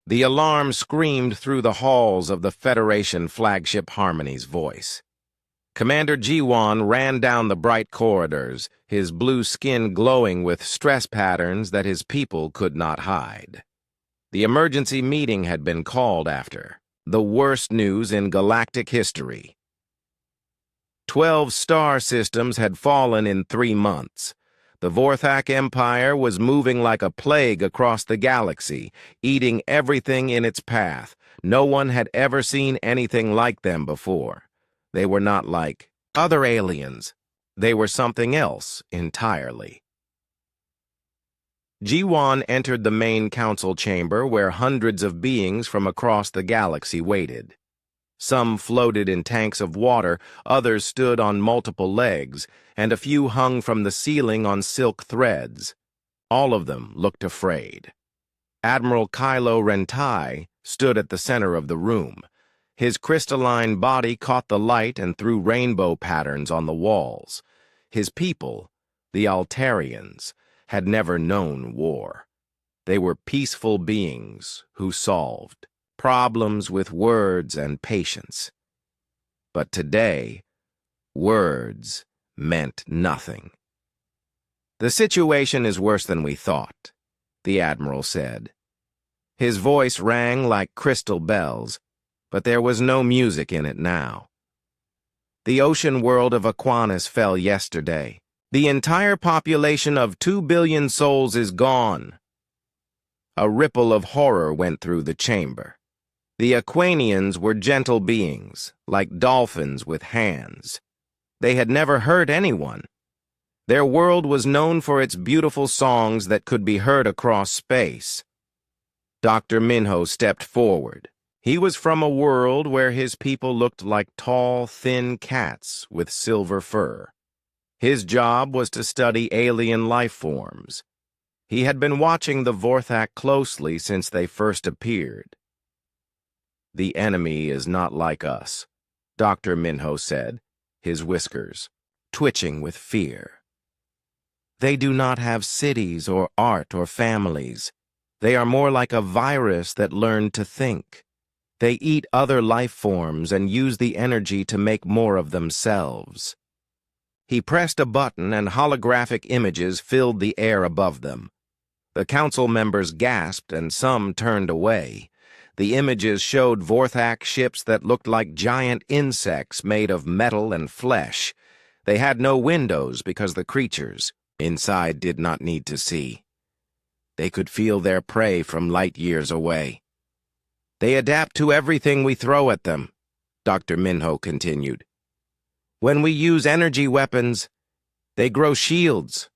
The alarm screamed through the halls of the Federation flagship Harmony's voice. Commander Jiwan ran down the bright corridors, his blue skin glowing with stress patterns that his people could not hide. The emergency meeting had been called after the worst news in galactic history. 12 star systems had fallen in 3 months. The Vorthak Empire was moving like a plague across the galaxy, eating everything in its path. No one had ever seen anything like them before. They were not like other aliens. They were something else entirely. Jiwan entered the main council chamber where hundreds of beings from across the galaxy waited. Some floated in tanks of water, others stood on multiple legs, and a few hung from the ceiling on silk threads. All of them looked afraid. Admiral Kylo Rentai stood at the center of the room. His crystalline body caught the light and threw rainbow patterns on the walls. His people, the Altarians, had never known war. They were peaceful beings who solved problems with words and patience. But today, words meant nothing. "The situation is worse than we thought," the Admiral said. His voice rang like crystal bells, but there was no music in it now. "The ocean world of Aquanus fell yesterday. The entire population of 2 billion souls is gone." A ripple of horror went through the chamber. The Aquanians were gentle beings, like dolphins with hands. They had never hurt anyone. Their world was known for its beautiful songs that could be heard across space. Dr. Minho stepped forward. He was from a world where his people looked like tall, thin cats with silver fur. His job was to study alien life forms. He had been watching the Vorthak closely since they first appeared. "The enemy is not like us," Dr. Minho said, his whiskers twitching with fear. "They do not have cities or art or families. They are more like a virus that learned to think. They eat other life forms and use the energy to make more of themselves." He pressed a button and holographic images filled the air above them. The council members gasped and some turned away. The images showed Vorthak ships that looked like giant insects made of metal and flesh. They had no windows because the creatures inside did not need to see. They could feel their prey from light years away. "They adapt to everything we throw at them," Dr. Minho continued. "When we use energy weapons, they grow shields.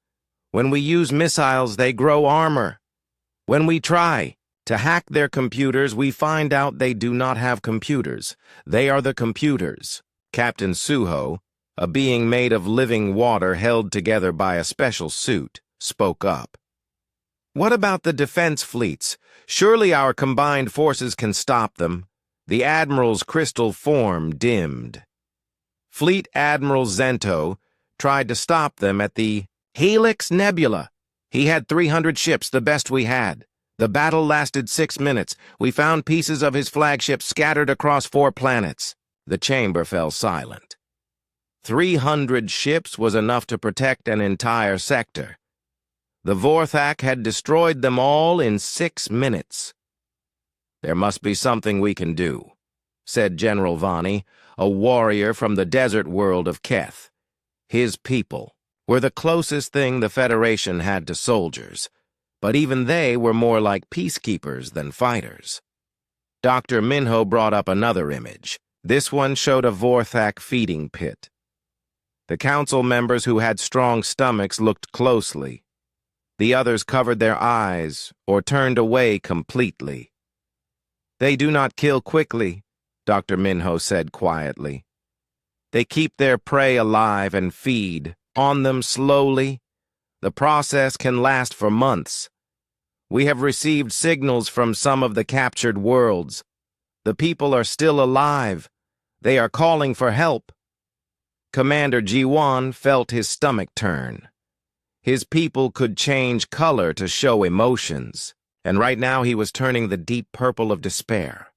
When we use missiles, they grow armor. When we try to hack their computers, we find out they do not have computers. They are the computers." Captain Suho, a being made of living water held together by a special suit, spoke up. "What about the defense fleets? Surely our combined forces can stop them." The Admiral's crystal form dimmed. Fleet Admiral Zento tried to stop them at the Helix Nebula. He had 300 ships, the best we had. The battle lasted 6 minutes. We found pieces of his flagship scattered across 4 planets. The chamber fell silent. 300 ships was enough to protect an entire sector. The Vorthak had destroyed them all in 6 minutes. "There must be something we can do," said General Vani, a warrior from the desert world of Keth. His people were the closest thing the Federation had to soldiers, but even they were more like peacekeepers than fighters. Dr. Minho brought up another image. This one showed a Vorthak feeding pit. The council members who had strong stomachs looked closely. The others covered their eyes or turned away completely. "They do not kill quickly," Dr. Minho said quietly. "They keep their prey alive and feed on them slowly. The process can last for months. We have received signals from some of the captured worlds. The people are still alive. They are calling for help." Commander Jiwan felt his stomach turn. His people could change color to show emotions. and right now he was turning the deep purple of despair.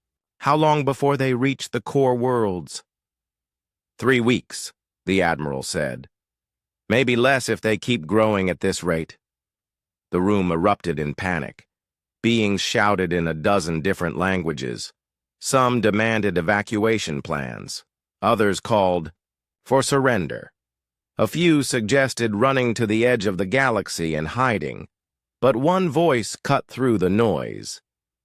How long before they reached the core worlds? 3 weeks, the Admiral said. Maybe less if they keep growing at this rate. The room erupted in panic. Beings shouted in a dozen different languages. Some demanded evacuation plans. Others called for surrender. A few suggested running to the edge of the galaxy and hiding. But one voice cut through the noise.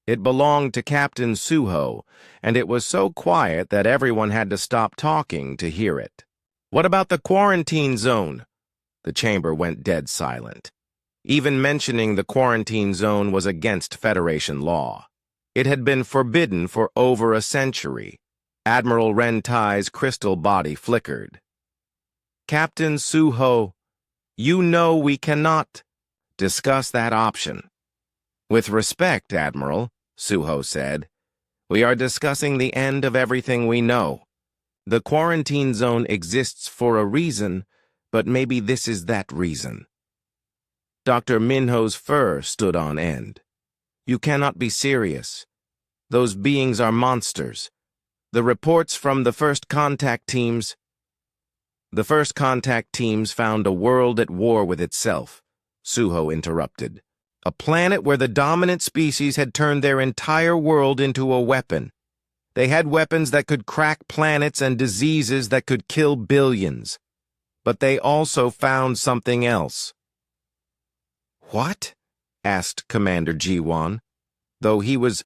It belonged to Captain Suho, and it was so quiet that everyone had to stop talking to hear it. What about the quarantine zone? The chamber went dead silent. Even mentioning the quarantine zone was against Federation law. It had been forbidden for over a century. Admiral Rentai's crystal body flickered. Captain Suho, you know we cannot discuss that option. With respect, Admiral, Suho said, we are discussing the end of everything we know. The quarantine zone exists for a reason, but maybe this is that reason. Dr. Minho's fur stood on end. You cannot be serious. Those beings are monsters. The reports from the first contact teams... The first contact teams found a world at war with itself, Suho interrupted. A planet where the dominant species had turned their entire world into a weapon. They had weapons that could crack planets and diseases that could kill billions. But they also found something else. What? Asked Commander Jiwan, though he was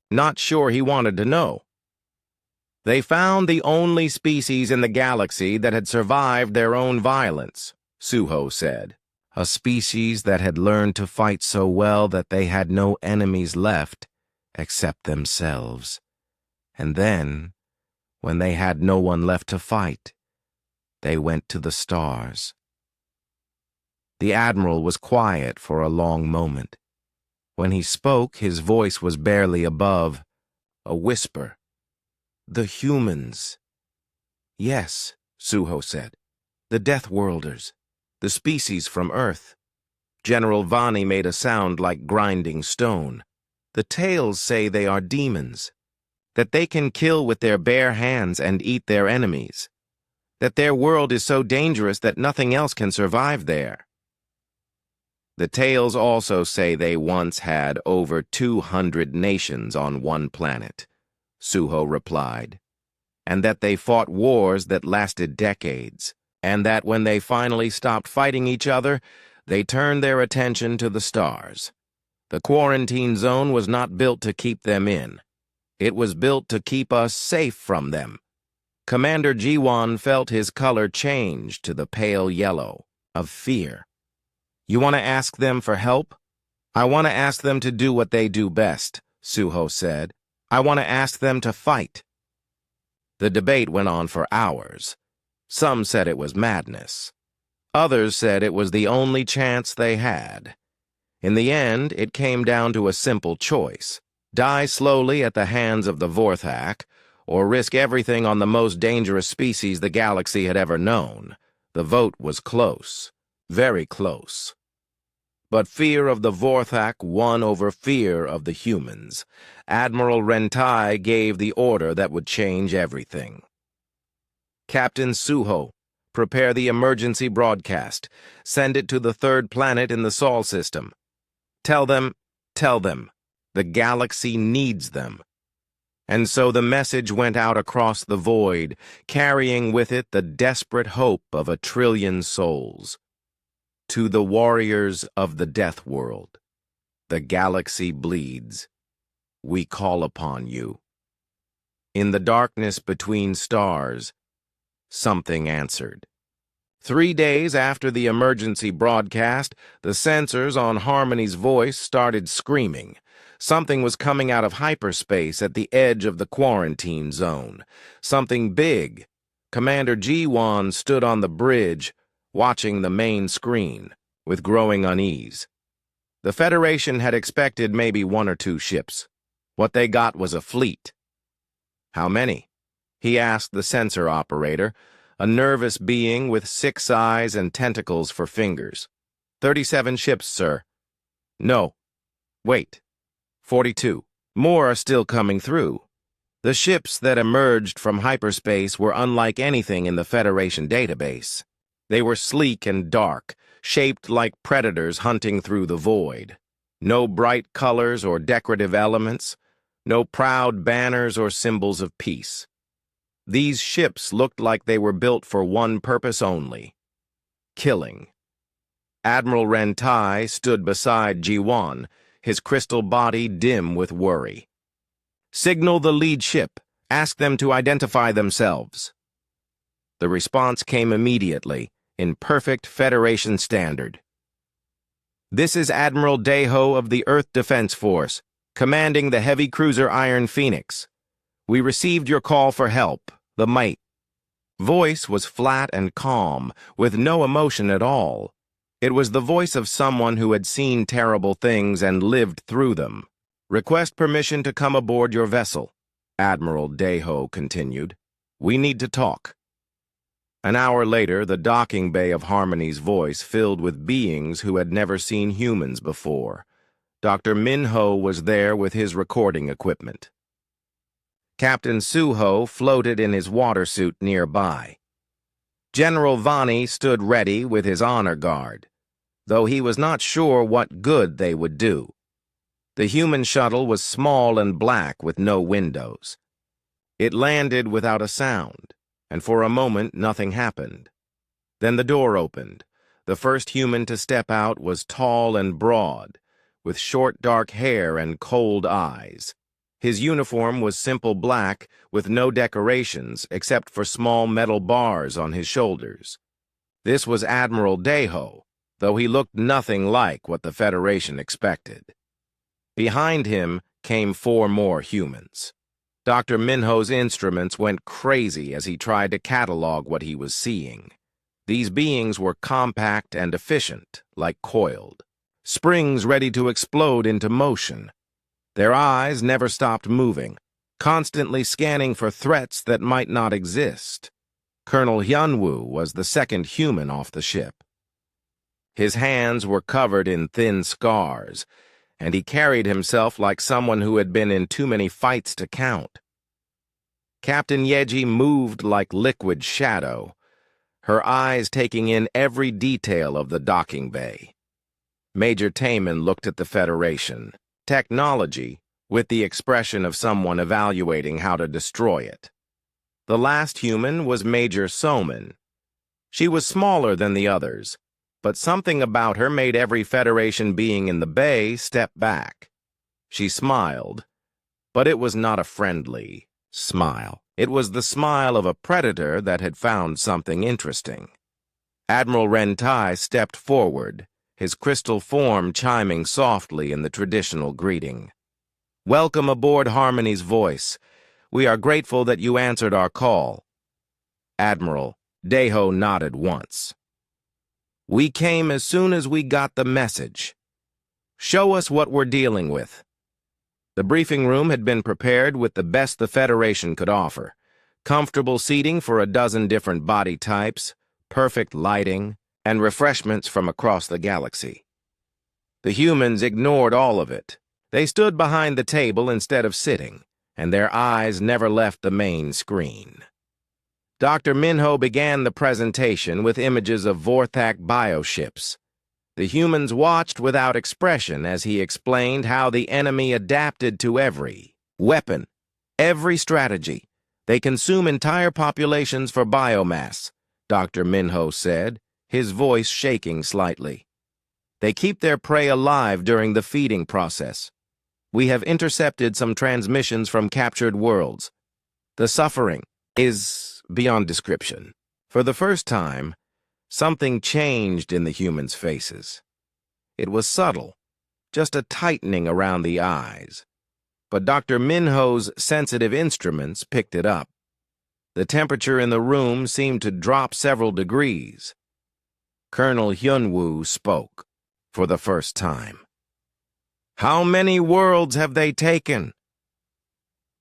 not sure he wanted to know. They found the only species in the galaxy that had survived their own violence, Suho said. A species that had learned to fight so well that they had no enemies left except themselves. And then, when they had no one left to fight, they went to the stars. The Admiral was quiet for a long moment. When he spoke, his voice was barely above a whisper. The humans. Yes, Suho said. The Deathworlders. The species from Earth. General Vani made a sound like grinding stone. The tales say they are demons. That they can kill with their bare hands and eat their enemies. That their world is so dangerous that nothing else can survive there. The tales also say they once had over 200 nations on one planet, Suho replied, and that they fought wars that lasted decades, and that when they finally stopped fighting each other, they turned their attention to the stars. The quarantine zone was not built to keep them in. It was built to keep us safe from them. Commander Jiwan felt his color change to the pale yellow of fear. You want to ask them for help? I want to ask them to do what they do best, Suho said. I want to ask them to fight. The debate went on for hours. Some said it was madness. Others said it was the only chance they had. In the end, it came down to a simple choice. Die slowly at the hands of the Vorthak, or risk everything on the most dangerous species the galaxy had ever known. The vote was close. Very close. But fear of the Vorthak won over fear of the humans. Admiral Rentai gave the order that would change everything. Captain Suho, prepare the emergency broadcast. Send it to the third planet in the Sol system. Tell them, the galaxy needs them. And so the message went out across the void, carrying with it the desperate hope of 1 trillion souls. To the warriors of the death world, the galaxy bleeds. We call upon you. In the darkness between stars, something answered. 3 days after the emergency broadcast, the sensors on Harmony's voice started screaming. Something was coming out of hyperspace at the edge of the quarantine zone. Something big. Commander Jiwan stood on the bridge, watching the main screen, with growing unease. The Federation had expected maybe 1 or 2 ships. What they got was a fleet. How many? He asked the sensor operator, a nervous being with 6 eyes and tentacles for fingers. 37 ships, sir. No. Wait. 42. More are still coming through. The ships that emerged from hyperspace were unlike anything in the Federation database. They were sleek and dark, shaped like predators hunting through the void. No bright colors or decorative elements, no proud banners or symbols of peace. These ships looked like they were built for one purpose only: killing. Admiral Rentai stood beside Ji-Wan, his crystal body dim with worry. "Signal the lead ship. Ask them to identify themselves." The response came immediately, in perfect Federation standard. "This is Admiral Deho of the Earth Defense Force, commanding the heavy cruiser Iron Phoenix. We received your call for help, the mate." Voice was flat and calm, with no emotion at all. It was the voice of someone who had seen terrible things and lived through them. "Request permission to come aboard your vessel," Admiral Deho continued. "We need to talk." An hour later, the docking bay of Harmony's voice filled with beings who had never seen humans before. Dr. Minho was there with his recording equipment. Captain Suho floated in his water suit nearby. General Vani stood ready with his honor guard, though he was not sure what good they would do. The human shuttle was small and black with no windows. It landed without a sound, and for a moment nothing happened. Then the door opened. The first human to step out was tall and broad, with short dark hair and cold eyes. His uniform was simple black, with no decorations except for small metal bars on his shoulders. This was Admiral Deho, though he looked nothing like what the Federation expected. Behind him came 4 more humans. Dr. Minho's instruments went crazy as he tried to catalog what he was seeing. These beings were compact and efficient, like coiled, springs ready to explode into motion. Their eyes never stopped moving, constantly scanning for threats that might not exist. Colonel Hyunwoo was the second human off the ship. His hands were covered in thin scars, and he carried himself like someone who had been in too many fights to count. Captain Yeji moved like liquid shadow, her eyes taking in every detail of the docking bay. Major Taman looked at the Federation, technology, with the expression of someone evaluating how to destroy it. The last human was Major Soman. She was smaller than the others, but something about her made every Federation being in the bay step back. She smiled, but it was not a friendly smile. It was the smile of a predator that had found something interesting. Admiral Rentai stepped forward, his crystal form chiming softly in the traditional greeting. "Welcome aboard Harmony's voice. We are grateful that you answered our call." Admiral Deho nodded once. "We came as soon as we got the message. Show us what we're dealing with." The briefing room had been prepared with the best the Federation could offer. Comfortable seating for a dozen different body types, perfect lighting, and refreshments from across the galaxy. The humans ignored all of it. They stood behind the table instead of sitting, and their eyes never left the main screen. Dr. Minho began the presentation with images of Vorthak bioships. The humans watched without expression as he explained how the enemy adapted to every weapon, every strategy. They consume entire populations for biomass, Dr. Minho said, his voice shaking slightly. They keep their prey alive during the feeding process. We have intercepted some transmissions from captured worlds. The suffering is beyond description. For the first time, something changed in the humans' faces. It was subtle, just a tightening around the eyes. But Dr. Minho's sensitive instruments picked it up. The temperature in the room seemed to drop several degrees. Colonel Hyunwoo spoke for the first time. "How many worlds have they taken?"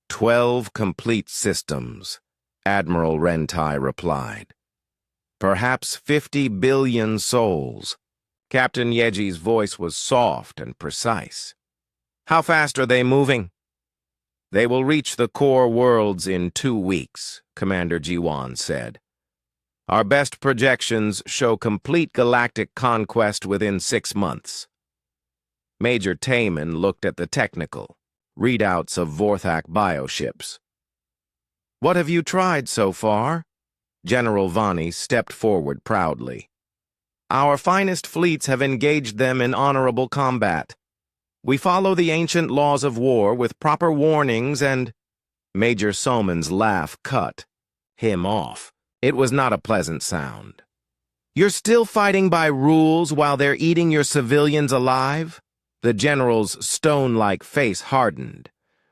12 complete systems, Admiral Rentai replied. "Perhaps 50 billion souls." Captain Yeji's voice was soft and precise. How fast are they moving? They will reach the core worlds in 2 weeks, Commander Jiwan said. Our best projections show complete galactic conquest within 6 months. Major Taman looked at the technical readouts of Vorthak bioships. What have you tried so far? General Vani stepped forward proudly. Our finest fleets have engaged them in honorable combat. We follow the ancient laws of war with proper warnings and— Major Soman's laugh cut him off. It was not a pleasant sound. You're still fighting by rules while they're eating your civilians alive? The general's stone-like face hardened.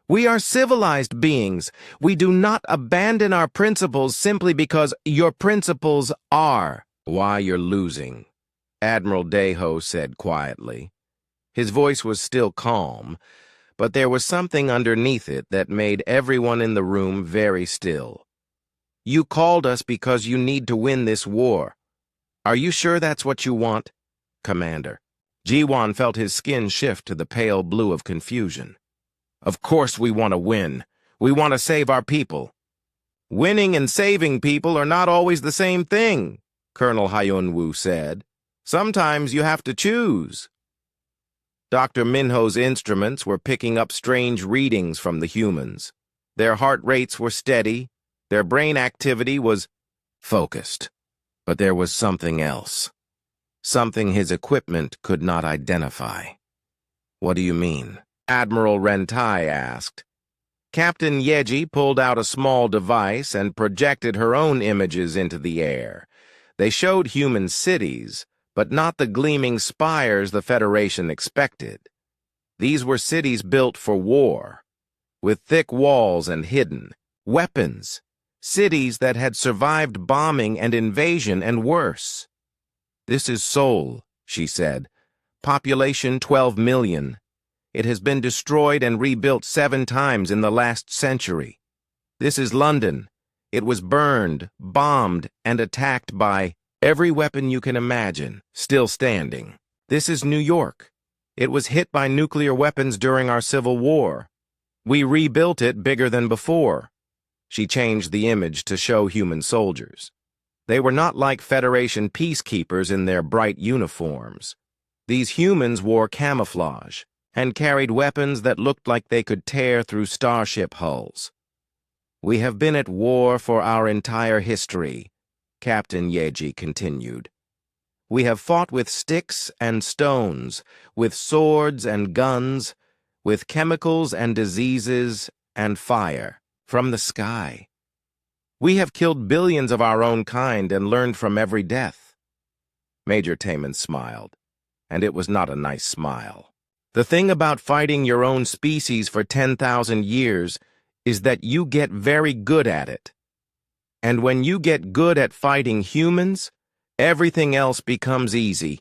We are civilized beings. We do not abandon our principles simply because your principles are why you're losing, Admiral Deho said quietly. His voice was still calm, but there was something underneath it that made everyone in the room very still. You called us because you need to win this war. Are you sure that's what you want, Commander? Jiwan felt his skin shift to the pale blue of confusion. Of course we want to win. We want to save our people. Winning and saving people are not always the same thing, Colonel Hyunwoo said. Sometimes you have to choose. Dr. Minho's instruments were picking up strange readings from the humans. Their heart rates were steady. Their brain activity was focused. But there was something else. Something his equipment could not identify. What do you mean? Admiral Rentai asked. Captain Yeji pulled out a small device and projected her own images into the air. They showed human cities, but not the gleaming spires the Federation expected. These were cities built for war, with thick walls and hidden weapons, cities that had survived bombing and invasion and worse. This is Seoul, she said. Population 12 million. It has been destroyed and rebuilt 7 times in the last century. This is London. It was burned, bombed, and attacked by every weapon you can imagine, still standing. This is New York. It was hit by nuclear weapons during our Civil War. We rebuilt it bigger than before. She changed the image to show human soldiers. They were not like Federation peacekeepers in their bright uniforms. These humans wore camouflage and carried weapons that looked like they could tear through starship hulls. We have been at war for our entire history, Captain Yeji continued. We have fought with sticks and stones, with swords and guns, with chemicals and diseases and fire from the sky. We have killed billions of our own kind and learned from every death. Major Taman smiled, and it was not a nice smile. The thing about fighting your own species for 10,000 years is that you get very good at it. And when you get good at fighting humans, everything else becomes easy.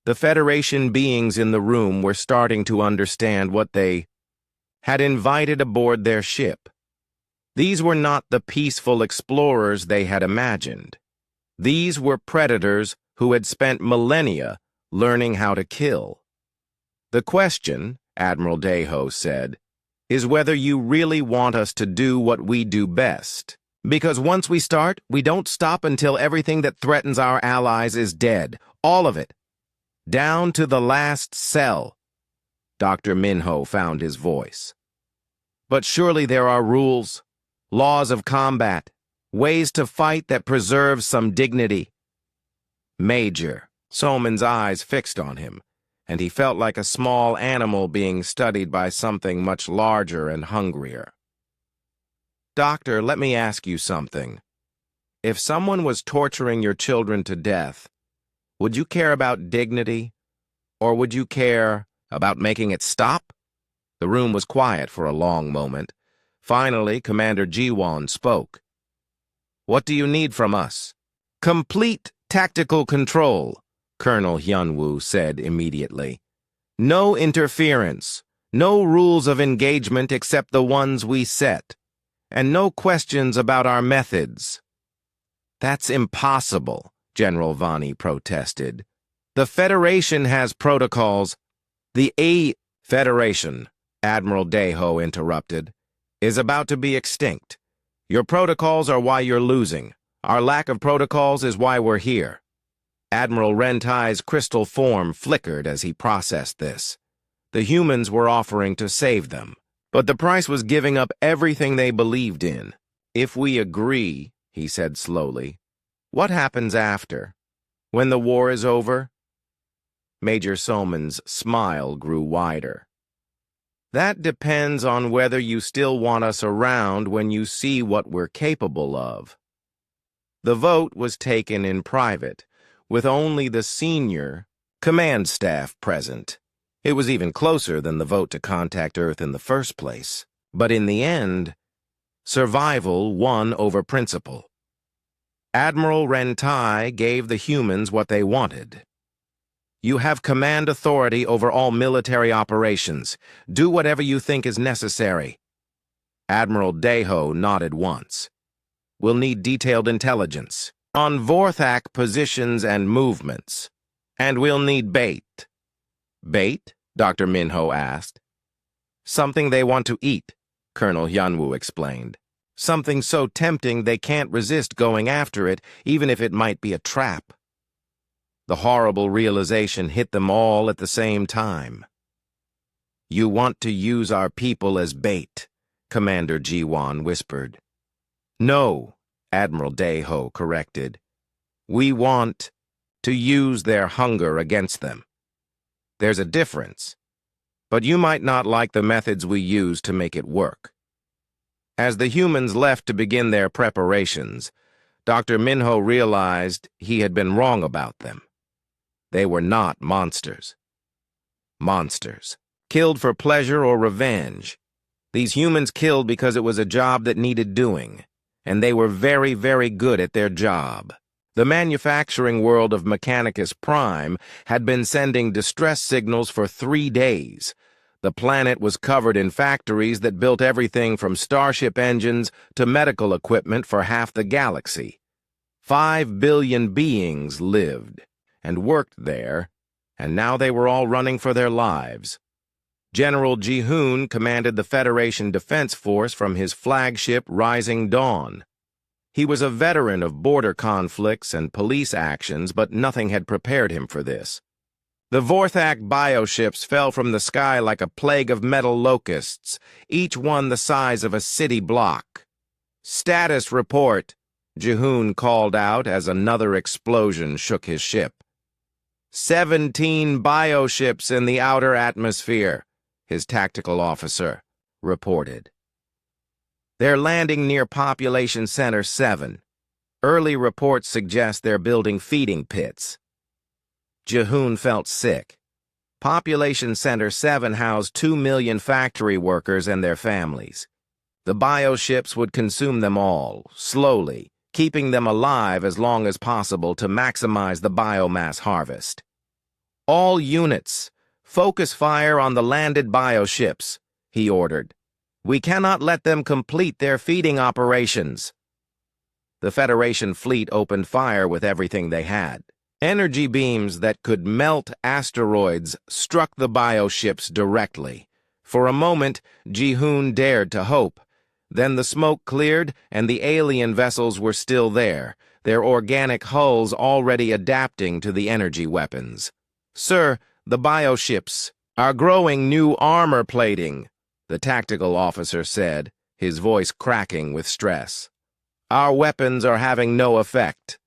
The Federation beings in the room were starting to understand what they had invited aboard their ship. These were not the peaceful explorers they had imagined. These were predators who had spent millennia learning how to kill. The question, Admiral Deho said, is whether you really want us to do what we do best. Because once we start, we don't stop until everything that threatens our allies is dead. All of it. Down to the last cell. Dr. Minho found his voice. But surely there are rules. Laws of combat, ways to fight that preserve some dignity. Major, Soman's eyes fixed on him, and he felt like a small animal being studied by something much larger and hungrier. Doctor, let me ask you something. If someone was torturing your children to death, would you care about dignity, or would you care about making it stop? The room was quiet for a long moment. Finally, Commander Jiwan spoke. What do you need from us? Complete tactical control, Colonel Hyunwoo said immediately. No interference, no rules of engagement except the ones we set, and no questions about our methods. That's impossible, General Vani protested. The Federation has protocols. The Federation, Admiral Deho interrupted, is about to be extinct. Your protocols are why you're losing. Our lack of protocols is why we're here. Admiral Rentai's crystal form flickered as he processed this. The humans were offering to save them, but the price was giving up everything they believed in. If we agree, he said slowly, what happens after? When the war is over? Major Soman's smile grew wider. That depends on whether you still want us around when you see what we're capable of. The vote was taken in private, with only the senior command staff present. It was even closer than the vote to contact Earth in the first place. But in the end, survival won over principle. Admiral Rentai gave the humans what they wanted. You have command authority over all military operations. Do whatever you think is necessary. Admiral Deho nodded once. We'll need detailed intelligence on Vorthak positions and movements. And we'll need bait. Bait? Dr. Minho asked. Something they want to eat, Colonel Hyunwoo explained. Something so tempting they can't resist going after it, even if it might be a trap. The horrible realization hit them all at the same time. You want to use our people as bait, Commander Ji-won whispered. No, Admiral Deho corrected. We want to use their hunger against them. There's a difference, but you might not like the methods we use to make it work. As the humans left to begin their preparations, Dr. Minho realized he had been wrong about them. They were not monsters. Monsters. Killed for pleasure or revenge. These humans killed because it was a job that needed doing, and they were very, very good at their job. The manufacturing world of Mechanicus Prime had been sending distress signals for 3 days. The planet was covered in factories that built everything from starship engines to medical equipment for half the galaxy. 5 billion beings lived and worked there, and now they were all running for their lives. General Ji-hoon commanded the Federation Defense Force from his flagship Rising Dawn. He was a veteran of border conflicts and police actions, but nothing had prepared him for this. The Vorthak bioships fell from the sky like a plague of metal locusts, each one the size of a city block. Status report, Ji-hoon called out as another explosion shook his ship. 17 bioships in the outer atmosphere, his tactical officer reported. They're landing near Population Center 7. Early reports suggest they're building feeding pits. Ji-hoon felt sick. Population Center 7 housed 2 million factory workers and their families. The bioships would consume them all, slowly, keeping them alive as long as possible to maximize the biomass harvest. All units, focus fire on the landed bioships, he ordered. We cannot let them complete their feeding operations. The Federation fleet opened fire with everything they had. Energy beams that could melt asteroids struck the bioships directly. For a moment, Ji-hoon dared to hope. Then the smoke cleared, and the alien vessels were still there, their organic hulls already adapting to the energy weapons. Sir, the bioships are growing new armor plating, the tactical officer said, his voice cracking with stress. Our weapons are having no effect.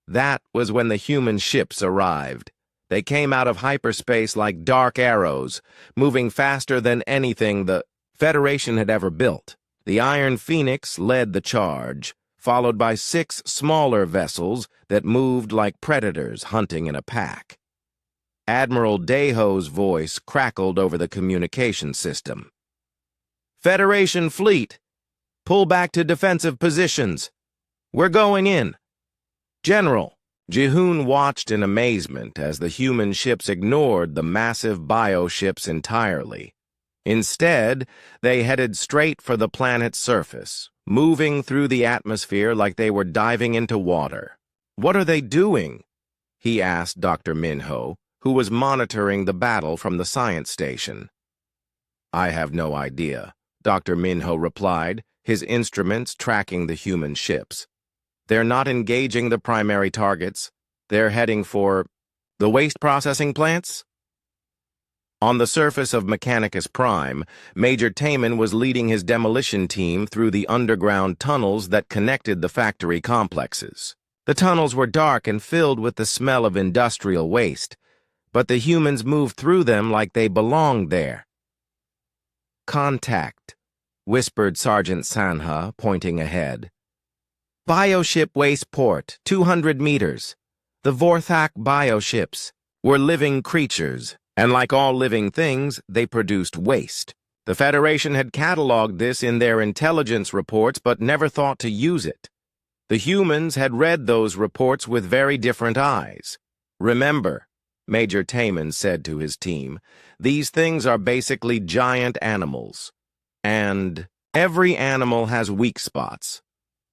That was when the human ships arrived. They came out of hyperspace like dark arrows, moving faster than anything the Federation had ever built. The Iron Phoenix led the charge, followed by 6 smaller vessels that moved like predators hunting in a pack. Admiral Deho's voice crackled over the communication system. Federation fleet, pull back to defensive positions. We're going in. General, Ji-hoon watched in amazement as the human ships ignored the massive bioships entirely. Instead, they headed straight for the planet's surface, moving through the atmosphere like they were diving into water. What are they doing? He asked Dr. Minho, who was monitoring the battle from the science station. I have no idea, Dr. Minho replied, his instruments tracking the human ships. They're not engaging the primary targets. They're heading for the waste processing plants? On the surface of Mechanicus Prime, Major Taman was leading his demolition team through the underground tunnels that connected the factory complexes. The tunnels were dark and filled with the smell of industrial waste, but the humans moved through them like they belonged there. "Contact," whispered Sergeant Sanha, pointing ahead. "Bioship waste port, 200 meters. The Vorthak bioships were living creatures, and like all living things, they produced waste. The Federation had cataloged this in their intelligence reports but never thought to use it. The humans had read those reports with very different eyes. Remember," Major Taman said to his team, "these things are basically giant animals. And every animal has weak spots.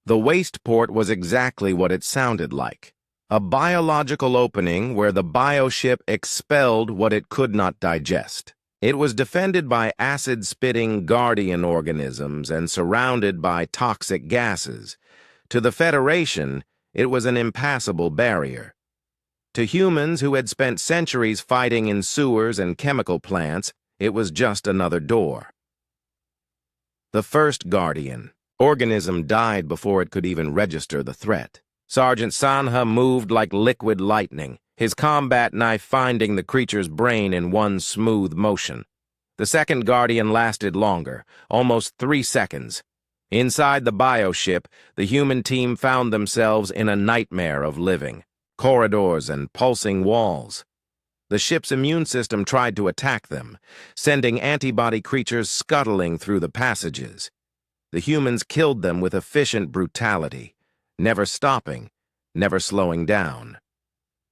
The waste port was exactly what it sounded like. A biological opening where the bioship expelled what it could not digest. It was defended by acid-spitting guardian organisms and surrounded by toxic gases. To the Federation, it was an impassable barrier. To humans who had spent centuries fighting in sewers and chemical plants, it was just another door. The first guardian organism died before it could even register the threat. Sergeant Sanha moved like liquid lightning, his combat knife finding the creature's brain in one smooth motion. The second guardian lasted longer, almost 3 seconds. Inside the bioship, the human team found themselves in a nightmare of living. Corridors and pulsing walls. The ship's immune system tried to attack them, sending antibody creatures scuttling through the passages. The humans killed them with efficient brutality, never stopping, never slowing down.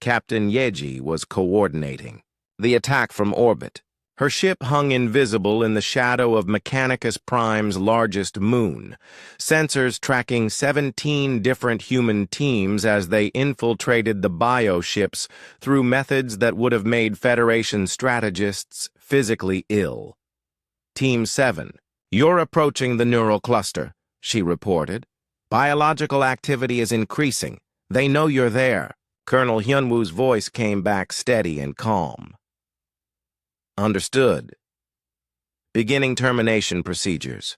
Captain Yeji was coordinating the attack from orbit. Her ship hung invisible in the shadow of Mechanicus Prime's largest moon, sensors tracking 17 different human teams as they infiltrated the bioships through methods that would have made Federation strategists physically ill. Team 7, "You're approaching the neural cluster," she reported. "Biological activity is increasing. They know you're there." Colonel Hyunwoo's voice came back steady and calm. "Understood. Beginning termination procedures.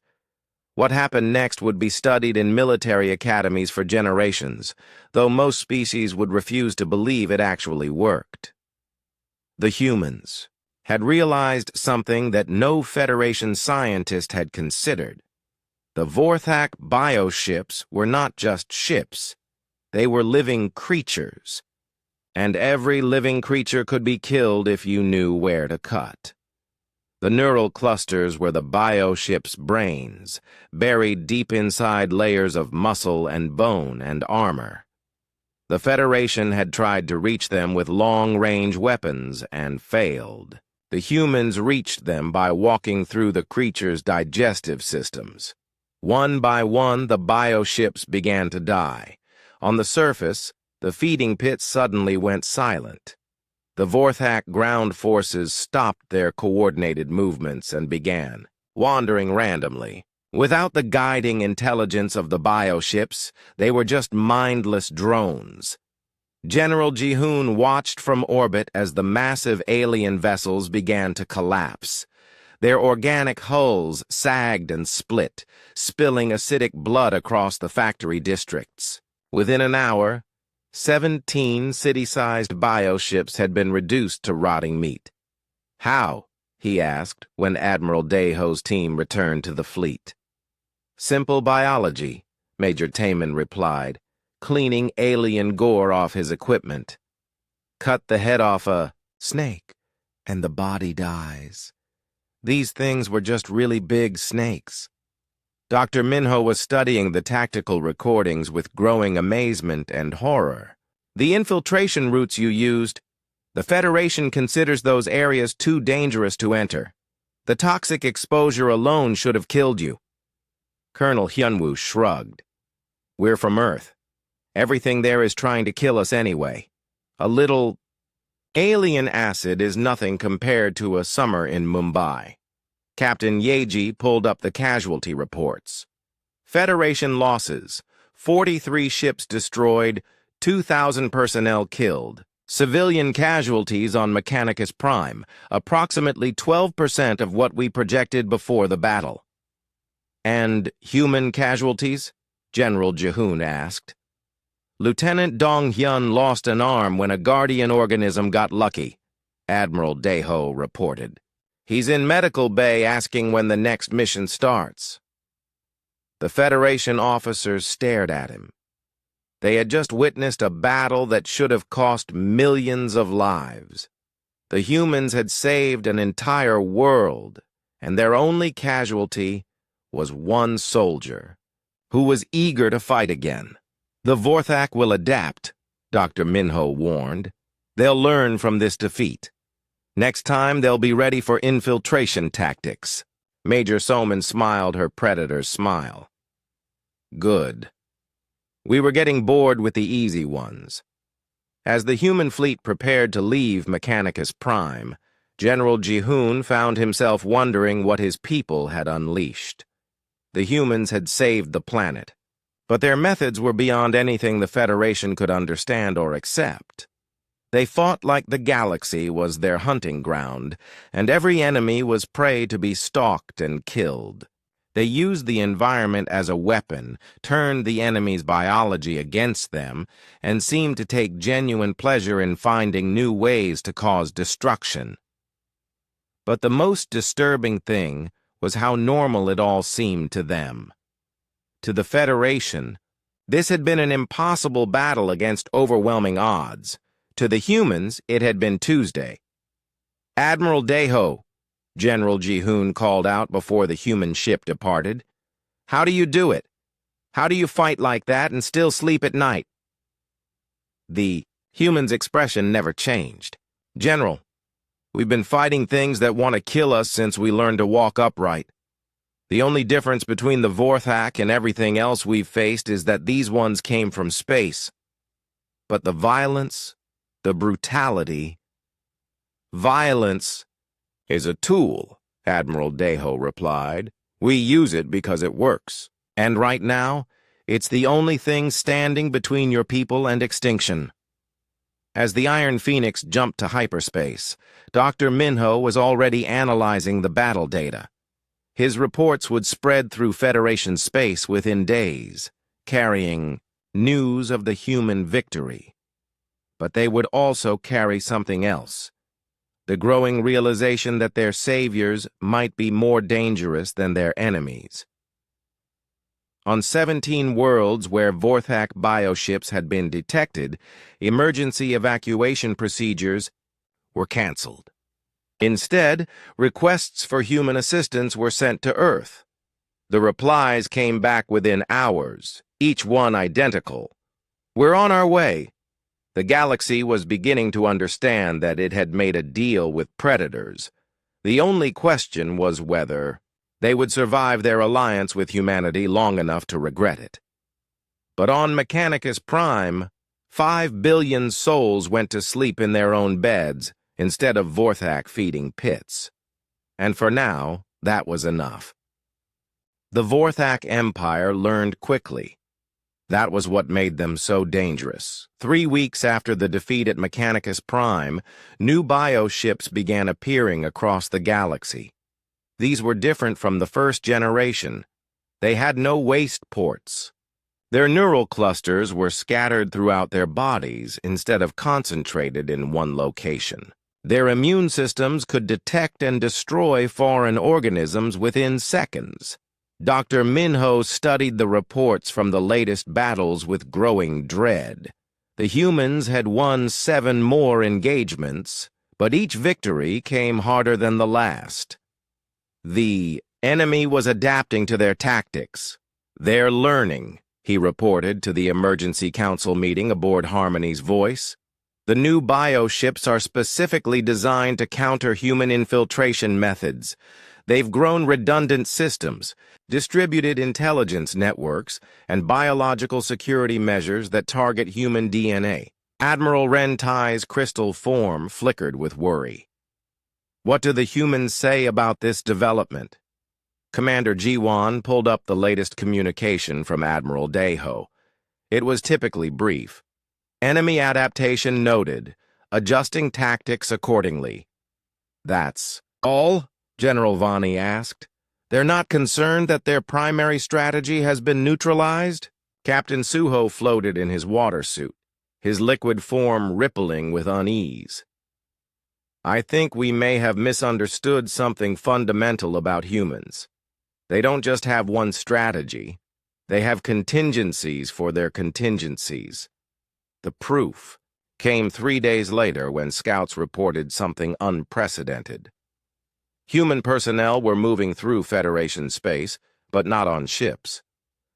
What happened next would be studied in military academies for generations, though most species would refuse to believe it actually worked." The humans had realized something that no Federation scientist had considered. The Vorthak bioships were not just ships. They were living creatures. And every living creature could be killed if you knew where to cut. The neural clusters were the bioship's brains, buried deep inside layers of muscle and bone and armor. The Federation had tried to reach them with long-range weapons and failed. The humans reached them by walking through the creatures' digestive systems. One by one, the bioships began to die. On the surface, the feeding pits suddenly went silent. The Vorthak ground forces stopped their coordinated movements and began wandering randomly. Without the guiding intelligence of the bioships, they were just mindless drones. General Jihoon watched from orbit as the massive alien vessels began to collapse. Their organic hulls sagged and split, spilling acidic blood across the factory districts. Within an hour, 17 city-sized bioships had been reduced to rotting meat. "How?" he asked when Admiral Daeho's team returned to the fleet. "Simple biology," Major Taman replied, cleaning alien gore off his equipment. "Cut the head off a snake, and the body dies. These things were just really big snakes." Dr. Minho was studying the tactical recordings with growing amazement and horror. "The infiltration routes you used, the Federation considers those areas too dangerous to enter. The toxic exposure alone should have killed you." Colonel Hyunwoo shrugged. "We're from Earth. Everything there is trying to kill us anyway. A little alien acid is nothing compared to a summer in Mumbai." Captain Yeji pulled up the casualty reports. Federation losses: 43 ships destroyed, 2,000 personnel killed. Civilian casualties on Mechanicus Prime, approximately 12% of what we projected before the battle. And human casualties? General Jihoon asked. Lieutenant Dong Hyun lost an arm when a guardian organism got lucky, Admiral Daeho reported. He's in medical bay asking when the next mission starts. The Federation officers stared at him. They had just witnessed a battle that should have cost millions of lives. The humans had saved an entire world, and their only casualty was one soldier, who was eager to fight again. The Vorthak will adapt, Dr. Minho warned. They'll learn from this defeat. Next time, they'll be ready for infiltration tactics. Major Soman smiled her predator's smile. Good. We were getting bored with the easy ones. As the human fleet prepared to leave Mechanicus Prime, General Jihoon found himself wondering what his people had unleashed. The humans had saved the planet, but their methods were beyond anything the Federation could understand or accept. They fought like the galaxy was their hunting ground, and every enemy was prey to be stalked and killed. They used the environment as a weapon, turned the enemy's biology against them, and seemed to take genuine pleasure in finding new ways to cause destruction. But the most disturbing thing was how normal it all seemed to them. To the Federation, this had been an impossible battle against overwhelming odds. To the humans, it had been Tuesday. Admiral Daeho, General Jihoon called out before the human ship departed. How do you do it? How do you fight like that and still sleep at night? The human's expression never changed. General, we've been fighting things that want to kill us since we learned to walk upright. The only difference between the Vorthak and everything else we've faced is that these ones came from space. But the violence, the brutality... Violence is a tool, Admiral Daeho replied. We use it because it works. And right now, it's the only thing standing between your people and extinction. As the Iron Phoenix jumped to hyperspace, Dr. Minho was already analyzing the battle data. His reports would spread through Federation space within days, carrying news of the human victory. But they would also carry something else. The growing realization that their saviors might be more dangerous than their enemies. On 17 worlds where Vorthak bioships had been detected, emergency evacuation procedures were canceled. Instead, requests for human assistance were sent to Earth. The replies came back within hours, each one identical. We're on our way. The galaxy was beginning to understand that it had made a deal with predators. The only question was whether they would survive their alliance with humanity long enough to regret it. But on Mechanicus Prime, 5 billion souls went to sleep in their own beds instead of Vorthak feeding pits. And for now, that was enough. The Vorthak Empire learned quickly. That was what made them so dangerous. 3 weeks after the defeat at Mechanicus Prime, new bioships began appearing across the galaxy. These were different from the first generation. They had no waste ports. Their neural clusters were scattered throughout their bodies instead of concentrated in one location. Their immune systems could detect and destroy foreign organisms within seconds. Dr. Minho studied the reports from the latest battles with growing dread. The humans had won 7 more engagements, but each victory came harder than the last. The enemy was adapting to their tactics. They're learning, he reported to the emergency council meeting aboard Harmony's Voice. The new bioships are specifically designed to counter human infiltration methods. They've grown redundant systems, distributed intelligence networks, and biological security measures that target human DNA. Admiral Rentai's crystal form flickered with worry. What do the humans say about this development? Commander Jiwan pulled up the latest communication from Admiral Daeho. It was typically brief. Enemy adaptation noted. Adjusting tactics accordingly. That's all? General Vani asked. They're not concerned that their primary strategy has been neutralized? Captain Suho floated in his water suit, his liquid form rippling with unease. I think we may have misunderstood something fundamental about humans. They don't just have one strategy. They have contingencies for their contingencies. The proof came 3 days later when scouts reported something unprecedented. Human personnel were moving through Federation space, but not on ships.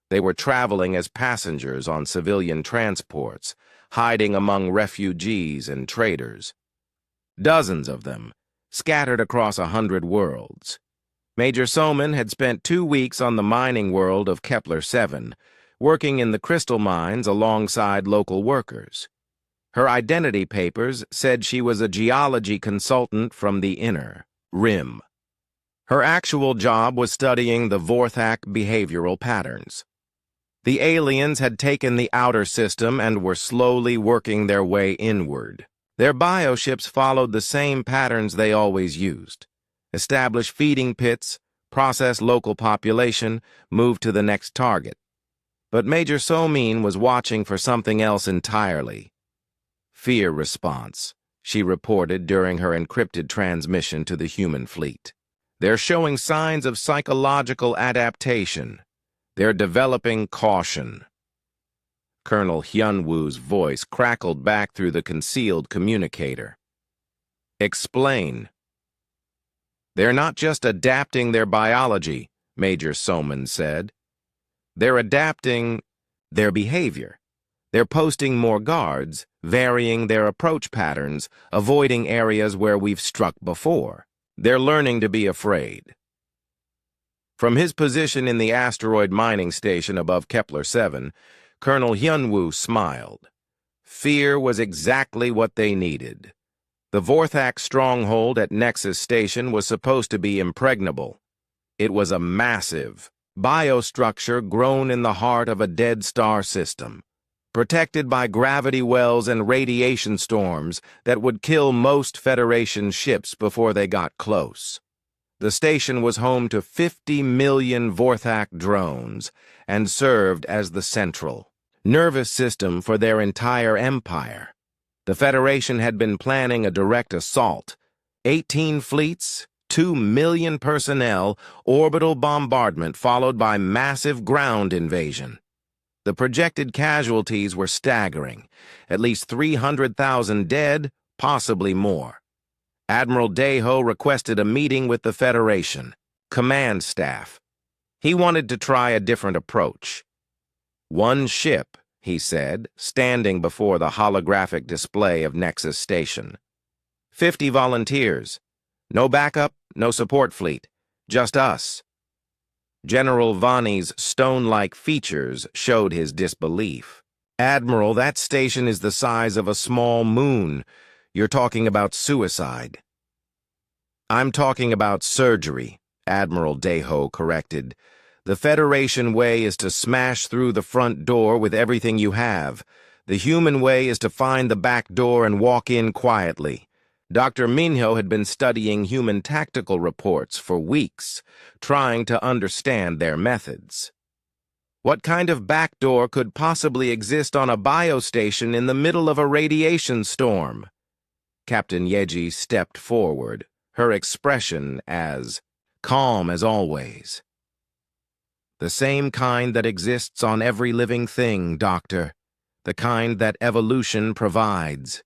They were traveling as passengers on civilian transports, hiding among refugees and traders. Dozens of them, scattered across 100 worlds. Major Soman had spent 2 weeks on the mining world of Kepler-7, working in the crystal mines alongside local workers. Her identity papers said she was a geology consultant from the inner rim. Her actual job was studying the Vorthak behavioral patterns. The aliens had taken the outer system and were slowly working their way inward. Their bioships followed the same patterns they always used. Establish feeding pits, process local population, move to the next target. But Major Somin was watching for something else entirely. Fear response, she reported during her encrypted transmission to the human fleet. They're showing signs of psychological adaptation. They're developing caution. Colonel Hyunwoo's voice crackled back through the concealed communicator. Explain. They're not just adapting their biology, Major Soman said. They're adapting their behavior. They're posting more guards, varying their approach patterns, avoiding areas where we've struck before. They're learning to be afraid. From his position in the asteroid mining station above Kepler-7, Colonel Hyunwoo smiled. Fear was exactly what they needed. The Vorthak stronghold at Nexus Station was supposed to be impregnable. It was a massive biostructure grown in the heart of a dead star system, protected by gravity wells and radiation storms that would kill most Federation ships before they got close. The station was home to 50 million Vorthak drones and served as the central nervous system for their entire empire. The Federation had been planning a direct assault. 18 fleets, 2 million personnel, orbital bombardment followed by massive ground invasion. The projected casualties were staggering, at least 300,000 dead, possibly more. Admiral Daeho requested a meeting with the Federation command staff. He wanted to try a different approach. One ship, he said, standing before the holographic display of Nexus Station. 50 volunteers. No backup, no support fleet. Just us. General Vani's stone-like features showed his disbelief. Admiral, that station is the size of a small moon. You're talking about suicide. I'm talking about surgery, Admiral Daeho corrected. The Federation way is to smash through the front door with everything you have. The human way is to find the back door and walk in quietly. Dr. Minho had been studying human tactical reports for weeks, trying to understand their methods. What kind of back door could possibly exist on a biostation in the middle of a radiation storm? Captain Yeji stepped forward, her expression as calm as always. The same kind that exists on every living thing, Doctor. The kind that evolution provides.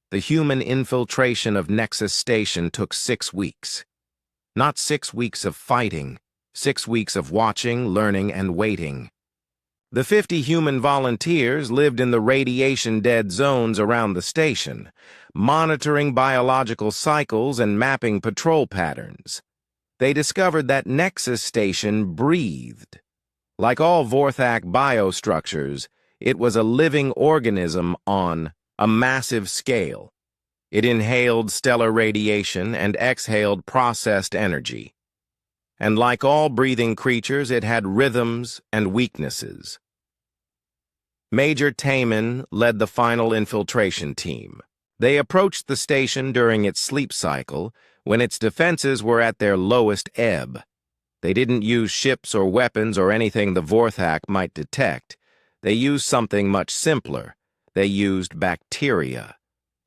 The human infiltration of Nexus Station took 6 weeks. Not 6 weeks of fighting, 6 weeks of watching, learning, and waiting. The 50 human volunteers lived in the radiation-dead zones around the station, monitoring biological cycles and mapping patrol patterns. They discovered that Nexus Station breathed. Like all Vorthak biostructures, it was a living organism on a massive scale. It inhaled stellar radiation and exhaled processed energy. And like all breathing creatures, it had rhythms and weaknesses. Major Taman led the final infiltration team. They approached the station during its sleep cycle, when its defenses were at their lowest ebb. They didn't use ships or weapons or anything the Vorthak might detect. They used something much simpler. They used bacteria.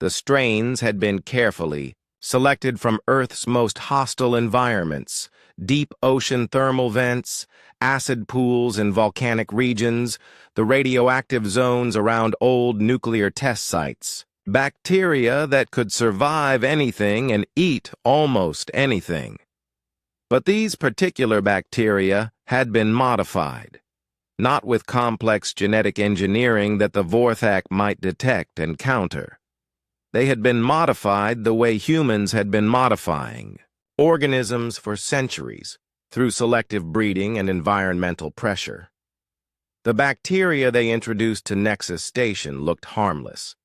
The strains had been carefully selected from Earth's most hostile environments: deep ocean thermal vents, acid pools in volcanic regions, the radioactive zones around old nuclear test sites. Bacteria that could survive anything and eat almost anything. But these particular bacteria had been modified, not with complex genetic engineering that the Vorthak might detect and counter. They had been modified the way humans had been modifying organisms for centuries, through selective breeding and environmental pressure. The bacteria they introduced to Nexus Station looked harmless.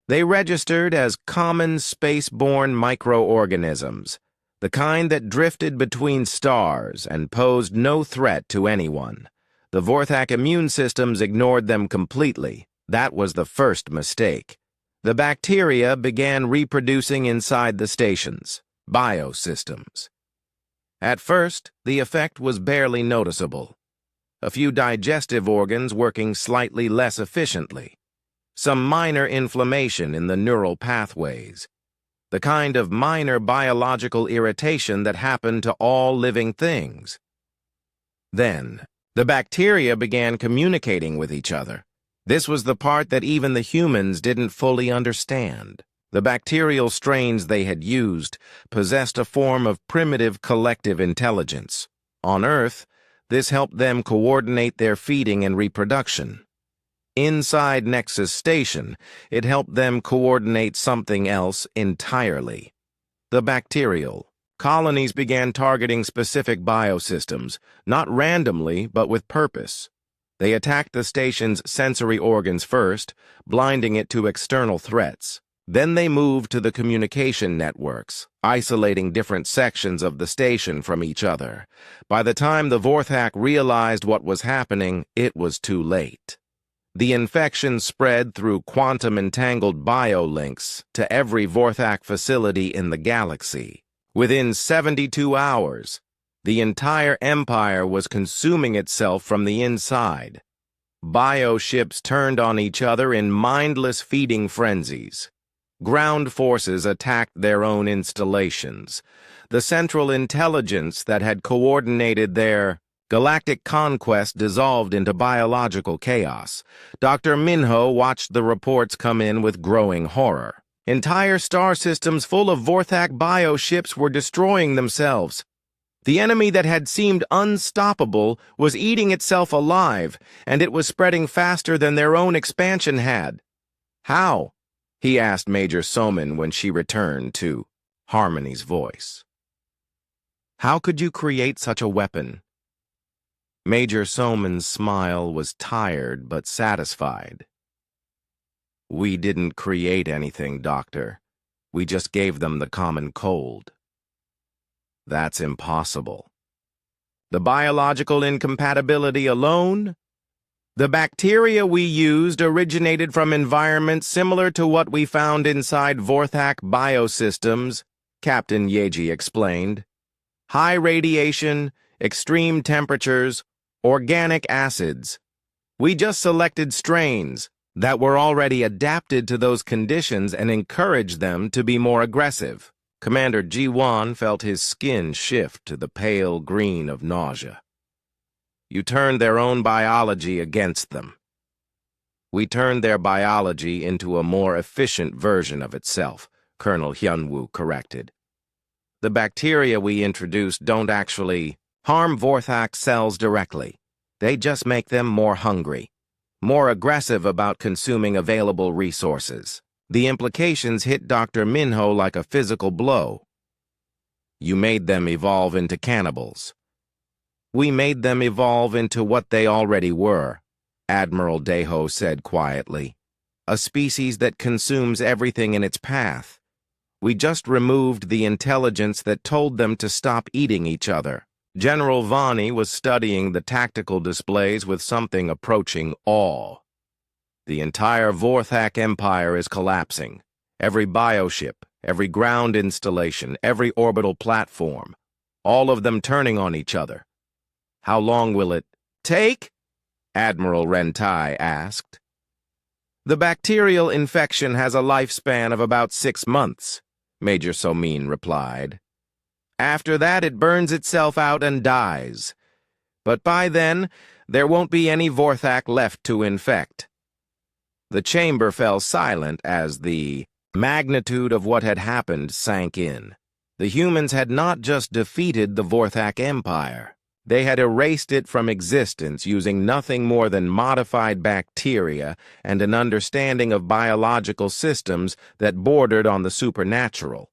They registered as common space-borne microorganisms, the kind that drifted between stars and posed no threat to anyone. The Vorthak immune systems ignored them completely. That was the first mistake. The bacteria began reproducing inside the stations, biosystems. At first, the effect was barely noticeable. A few digestive organs working slightly less efficiently. Some minor inflammation in the neural pathways. The kind of minor biological irritation that happened to all living things. Then, the bacteria began communicating with each other. This was the part that even the humans didn't fully understand. The bacterial strains they had used possessed a form of primitive collective intelligence. On Earth, this helped them coordinate their feeding and reproduction. Inside Nexus Station, it helped them coordinate something else entirely. The bacterial colonies began targeting specific biosystems, not randomly, but with purpose. They attacked the station's sensory organs first, blinding it to external threats. Then they moved to the communication networks, isolating different sections of the station from each other. By the time the Vorthak realized what was happening, it was too late. The infection spread through quantum-entangled biolinks to every Vorthak facility in the galaxy. Within 72 hours, the entire empire was consuming itself from the inside. Bioships turned on each other in mindless feeding frenzies. Ground forces attacked their own installations. The central intelligence that had coordinated their galactic conquest dissolved into biological chaos. Dr. Minho watched the reports come in with growing horror. Entire star systems full of Vorthak bioships were destroying themselves. The enemy that had seemed unstoppable was eating itself alive, and it was spreading faster than their own expansion had. How? He asked Major Soman when she returned to Harmony's voice. How could you create such a weapon? Major Soman's smile was tired but satisfied. We didn't create anything, Doctor. We just gave them the common cold. That's impossible. The biological incompatibility alone? The bacteria we used originated from environments similar to what we found inside Vorthak biosystems, Captain Yeji explained. High radiation, extreme temperatures, organic acids. We just selected strains that were already adapted to those conditions and encouraged them to be more aggressive. Commander Ji-Wan felt his skin shift to the pale green of nausea. You turned their own biology against them. We turned their biology into a more efficient version of itself, Colonel Hyunwoo corrected. The bacteria we introduced don't actually harm Vorthak cells directly. They just make them more hungry, more aggressive about consuming available resources. The implications hit Dr. Minho like a physical blow. You made them evolve into cannibals. We made them evolve into what they already were, Admiral Deho said quietly. A species that consumes everything in its path. We just removed the intelligence that told them to stop eating each other. General Vani was studying the tactical displays with something approaching awe. The entire Vorthak Empire is collapsing. Every bioship, every ground installation, every orbital platform, all of them turning on each other. How long will it take? Admiral Rentai asked. The bacterial infection has a lifespan of about 6 months, Major Somin replied. After that, it burns itself out and dies. But by then, there won't be any Vorthak left to infect. The chamber fell silent as the magnitude of what had happened sank in. The humans had not just defeated the Vorthak Empire. They had erased it from existence using nothing more than modified bacteria and an understanding of biological systems that bordered on the supernatural.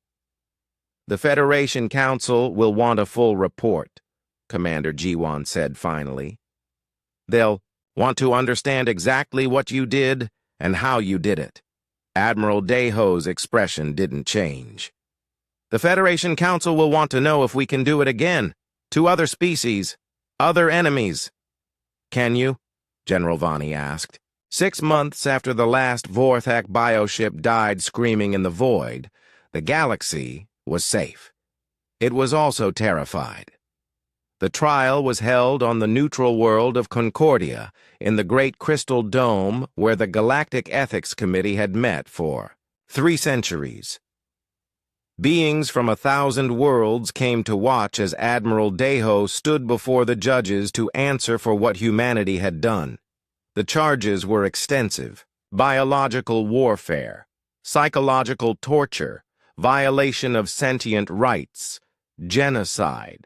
The Federation Council will want a full report, Commander Jiwan said finally. They'll want to understand exactly what you did and how you did it. Admiral Deho's expression didn't change. The Federation Council will want to know if we can do it again, to other species, other enemies. Can you? General Vani asked. 6 months after the last Vorthak bioship died screaming in the void, the galaxy was safe. It was also terrified. The trial was held on the neutral world of Concordia, in the Great Crystal Dome where the Galactic Ethics Committee had met for 3 centuries. Beings from 1,000 worlds came to watch as Admiral Deho stood before the judges to answer for what humanity had done. The charges were extensive: biological warfare, psychological torture, violation of sentient rights, genocide.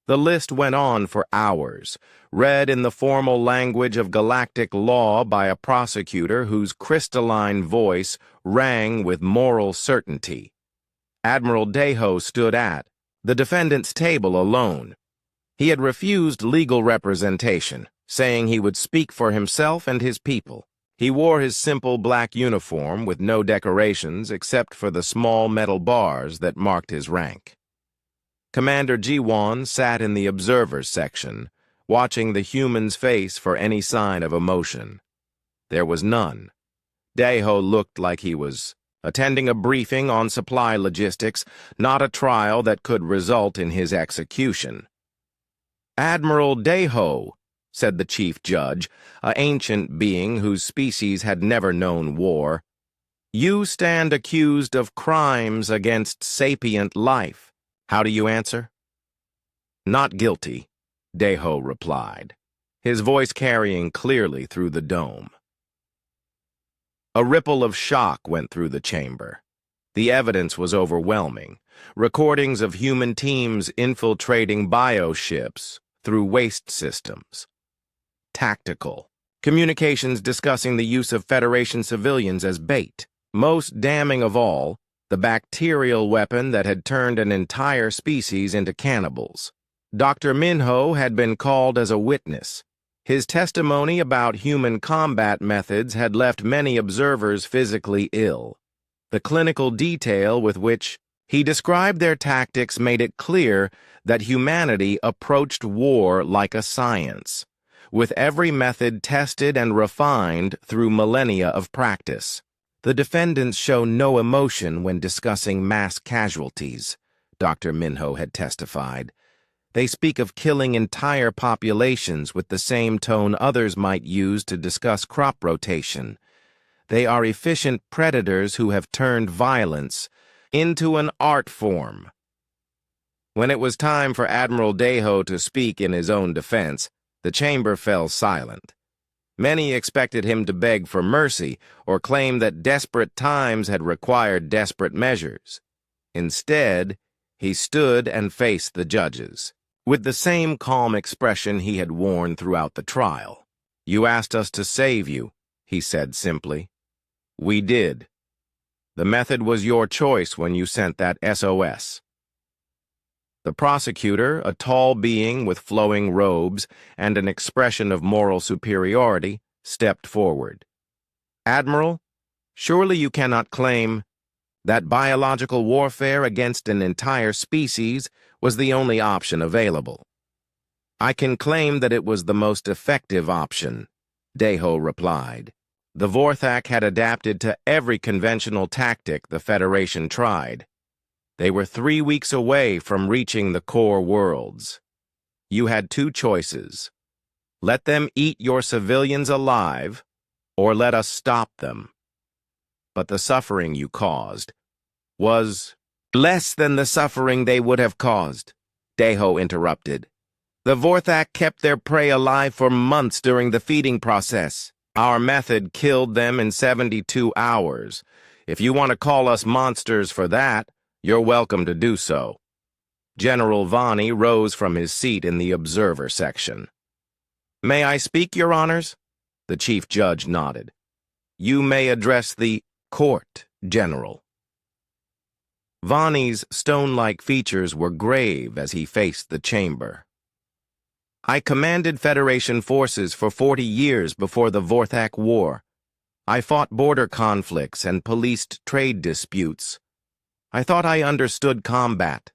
The list went on for hours, read in the formal language of galactic law by a prosecutor whose crystalline voice rang with moral certainty. Admiral Deho stood at the defendant's table alone. He had refused legal representation, saying he would speak for himself and his people. He wore his simple black uniform with no decorations except for the small metal bars that marked his rank. Commander Jiwan sat in the observers section, watching the human's face for any sign of emotion. There was none. Deho looked like he was attending a briefing on supply logistics, not a trial that could result in his execution. Admiral Deho, said the chief judge, an ancient being whose species had never known war, you stand accused of crimes against sapient life. How do you answer? Not guilty, Deho replied, his voice carrying clearly through the dome. A ripple of shock went through the chamber. The evidence was overwhelming. Recordings of human teams infiltrating bioships through waste systems. Tactical. Communications discussing the use of Federation civilians as bait. Most damning of all, the bacterial weapon that had turned an entire species into cannibals. Dr. Minho had been called as a witness. His testimony about human combat methods had left many observers physically ill. The clinical detail with which he described their tactics made it clear that humanity approached war like a science, with every method tested and refined through millennia of practice. The defendants show no emotion when discussing mass casualties, Dr. Minho had testified. They speak of killing entire populations with the same tone others might use to discuss crop rotation. They are efficient predators who have turned violence into an art form. When it was time for Admiral Deho to speak in his own defense, the chamber fell silent. Many expected him to beg for mercy or claim that desperate times had required desperate measures. Instead, he stood and faced the judges, with the same calm expression he had worn throughout the trial. You asked us to save you, he said simply. We did. The method was your choice when you sent that SOS. The prosecutor, a tall being with flowing robes and an expression of moral superiority, stepped forward. Admiral, surely you cannot claim... that biological warfare against an entire species was the only option available. I can claim that it was the most effective option, Deho replied. The Vorthak had adapted to every conventional tactic the Federation tried. They were 3 weeks away from reaching the core worlds. You had two choices. Let them eat your civilians alive, or let us stop them. But the suffering you caused was less than the suffering they would have caused, Deho interrupted. The Vorthak kept their prey alive for months during the feeding process. Our method killed them in 72 hours. If you want to call us monsters for that, you're welcome to do so. General Vani rose from his seat in the observer section. May I speak, Your Honors? The Chief Judge nodded. You may address the court, General. Vani's stone-like features were grave as he faced the chamber. I commanded Federation forces for 40 years before the Vorthak War. I fought border conflicts and policed trade disputes. I thought I understood combat.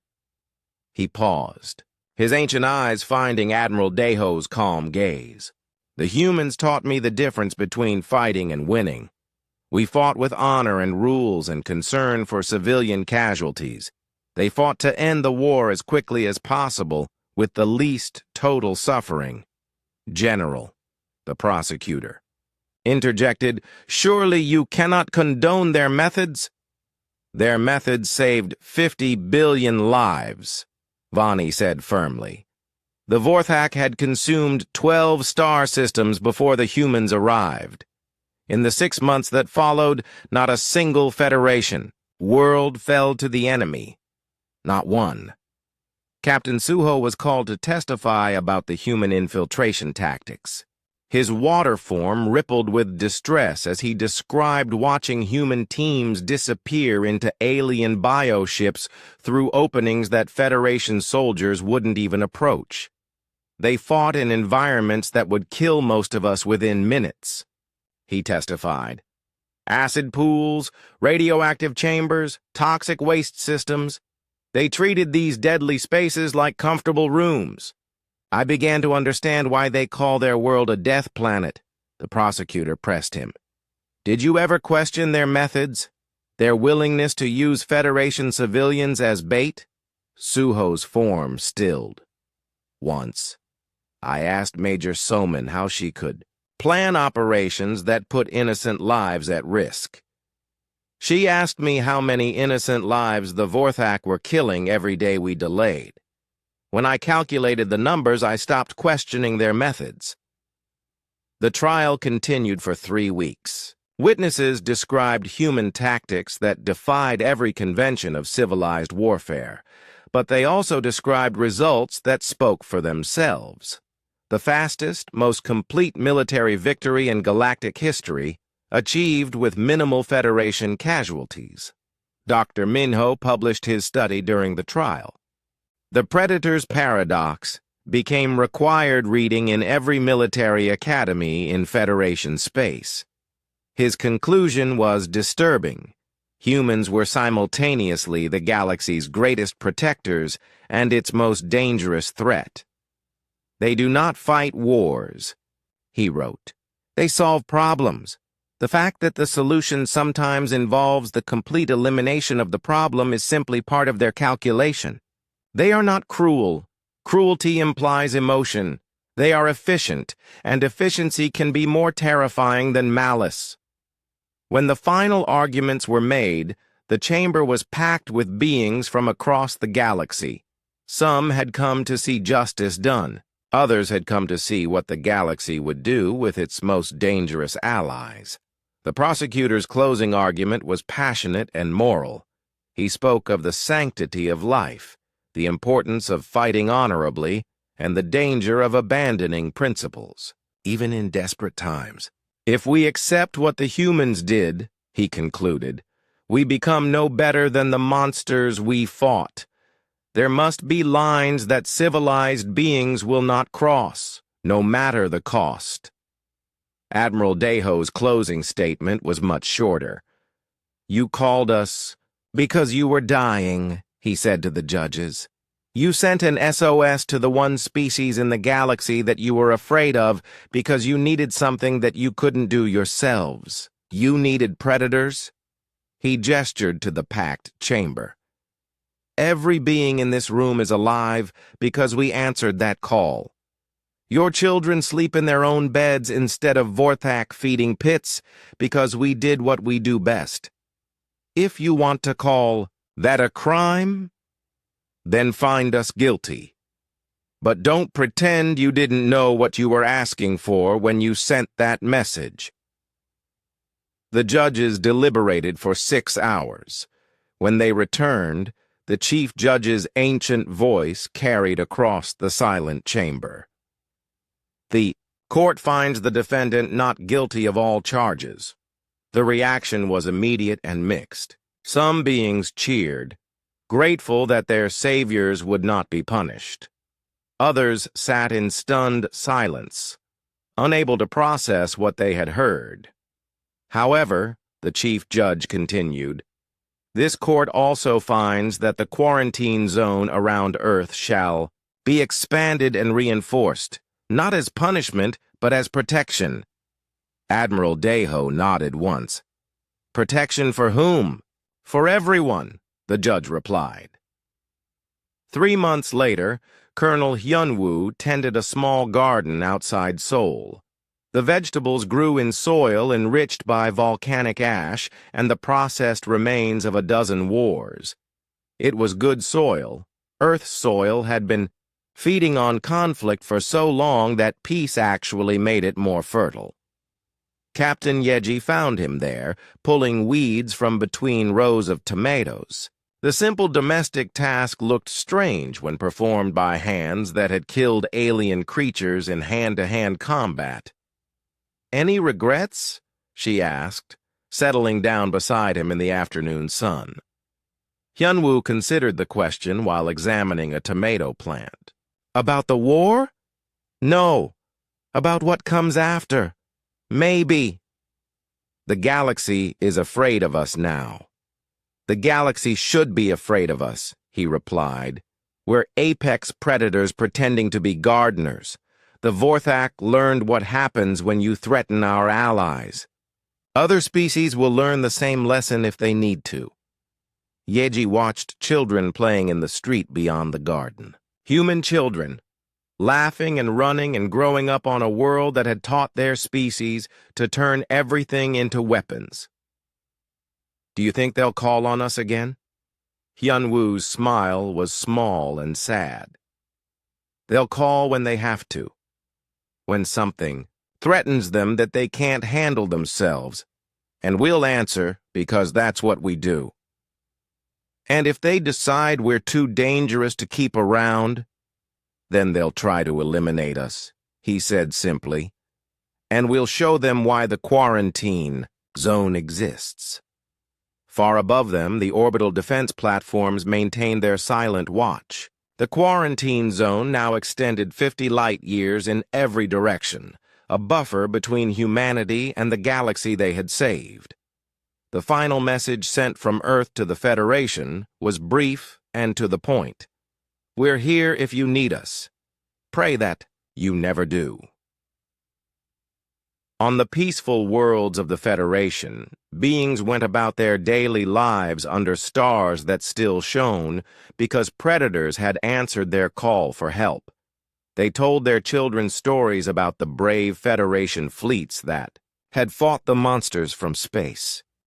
He paused, his ancient eyes finding Admiral Deho's calm gaze. The humans taught me the difference between fighting and winning. We fought with honor and rules and concern for civilian casualties. They fought to end the war as quickly as possible, with the least total suffering. General, the prosecutor, interjected, surely you cannot condone their methods? Their methods saved 50 billion lives, Vani said firmly. The Vorthak had consumed 12 star systems before the humans arrived. In the 6 months that followed, not a single Federation world fell to the enemy. Not one. Captain Suho was called to testify about the human infiltration tactics. His water form rippled with distress as he described watching human teams disappear into alien bioships through openings that Federation soldiers wouldn't even approach. They fought in environments that would kill most of us within minutes, he testified. Acid pools, radioactive chambers, toxic waste systems. They treated these deadly spaces like comfortable rooms. I began to understand why they call their world a death planet, the prosecutor pressed him. Did you ever question their methods, their willingness to use Federation civilians as bait? Suho's form stilled. Once, I asked Major Soman how she could plan operations that put innocent lives at risk. She asked me how many innocent lives the Vorthak were killing every day we delayed. When I calculated the numbers, I stopped questioning their methods. The trial continued for 3 weeks. Witnesses described human tactics that defied every convention of civilized warfare, but they also described results that spoke for themselves. The fastest, most complete military victory in galactic history, achieved with minimal Federation casualties. Dr. Minho published his study during the trial. The Predator's Paradox became required reading in every military academy in Federation space. His conclusion was disturbing. Humans were simultaneously the galaxy's greatest protectors and its most dangerous threat. They do not fight wars, he wrote. They solve problems. The fact that the solution sometimes involves the complete elimination of the problem is simply part of their calculation. They are not cruel. Cruelty implies emotion. They are efficient, and efficiency can be more terrifying than malice. When the final arguments were made, the chamber was packed with beings from across the galaxy. Some had come to see justice done. Others had come to see what the galaxy would do with its most dangerous allies. The prosecutor's closing argument was passionate and moral. He spoke of the sanctity of life, the importance of fighting honorably, and the danger of abandoning principles, even in desperate times. If we accept what the humans did, he concluded, we become no better than the monsters we fought. There must be lines that civilized beings will not cross, no matter the cost. Admiral Deho's closing statement was much shorter. You called us Because you were dying, he said to the judges. You sent an SOS to the one species in the galaxy that you were afraid of because you needed something that you couldn't do yourselves. You needed predators? He gestured to the packed chamber. Every being in this room is alive because we answered that call. Your children sleep in their own beds instead of Vorthak feeding pits because we did what we do best. If you want to call that a crime, then find us guilty. But don't pretend you didn't know what you were asking for when you sent that message. The judges deliberated for 6 hours. When they returned, the chief judge's ancient voice carried across the silent chamber. The court finds the defendant not guilty of all charges. The reaction was immediate and mixed. Some beings cheered, grateful that their saviors would not be punished. Others sat in stunned silence, unable to process what they had heard. However, the chief judge continued, this court also finds that the quarantine zone around Earth shall be expanded and reinforced, not as punishment, but as protection. Admiral Deho nodded once. Protection for whom? For everyone, the judge replied. 3 months later, Colonel Hyunwoo tended a small garden outside Seoul. The vegetables grew in soil enriched by volcanic ash and the processed remains of a dozen wars. It was good soil. Earth's soil had been feeding on conflict for so long that peace actually made it more fertile. Captain Yeji found him there, pulling weeds from between rows of tomatoes. The simple domestic task looked strange when performed by hands that had killed alien creatures in hand-to-hand combat. Any regrets? She asked, settling down beside him in the afternoon sun. Hyunwoo considered the question while examining a tomato plant. About the war? No. About what comes after. Maybe. The galaxy is afraid of us now. The galaxy should be afraid of us, he replied. We're apex predators pretending to be gardeners. The Vorthak learned what happens when you threaten our allies. Other species will learn the same lesson if they need to. Yeji watched children playing in the street beyond the garden. Human children, laughing and running and growing up on a world that had taught their species to turn everything into weapons. Do you think they'll call on us again? Hyunwoo's smile was small and sad. They'll call when they have to. When something threatens them that they can't handle themselves, and we'll answer because that's what we do. And if they decide we're too dangerous to keep around, then they'll try to eliminate us, he said simply, and we'll show them why the quarantine zone exists. Far above them, the orbital defense platforms maintained their silent watch. The quarantine zone now extended 50 light-years in every direction, a buffer between humanity and the galaxy they had saved. The final message sent from Earth to the Federation was brief and to the point. We're here if you need us. Pray that you never do. On the peaceful worlds of the Federation, beings went about their daily lives under stars that still shone because predators had answered their call for help. They told their children stories about the brave Federation fleets that had fought the monsters from space.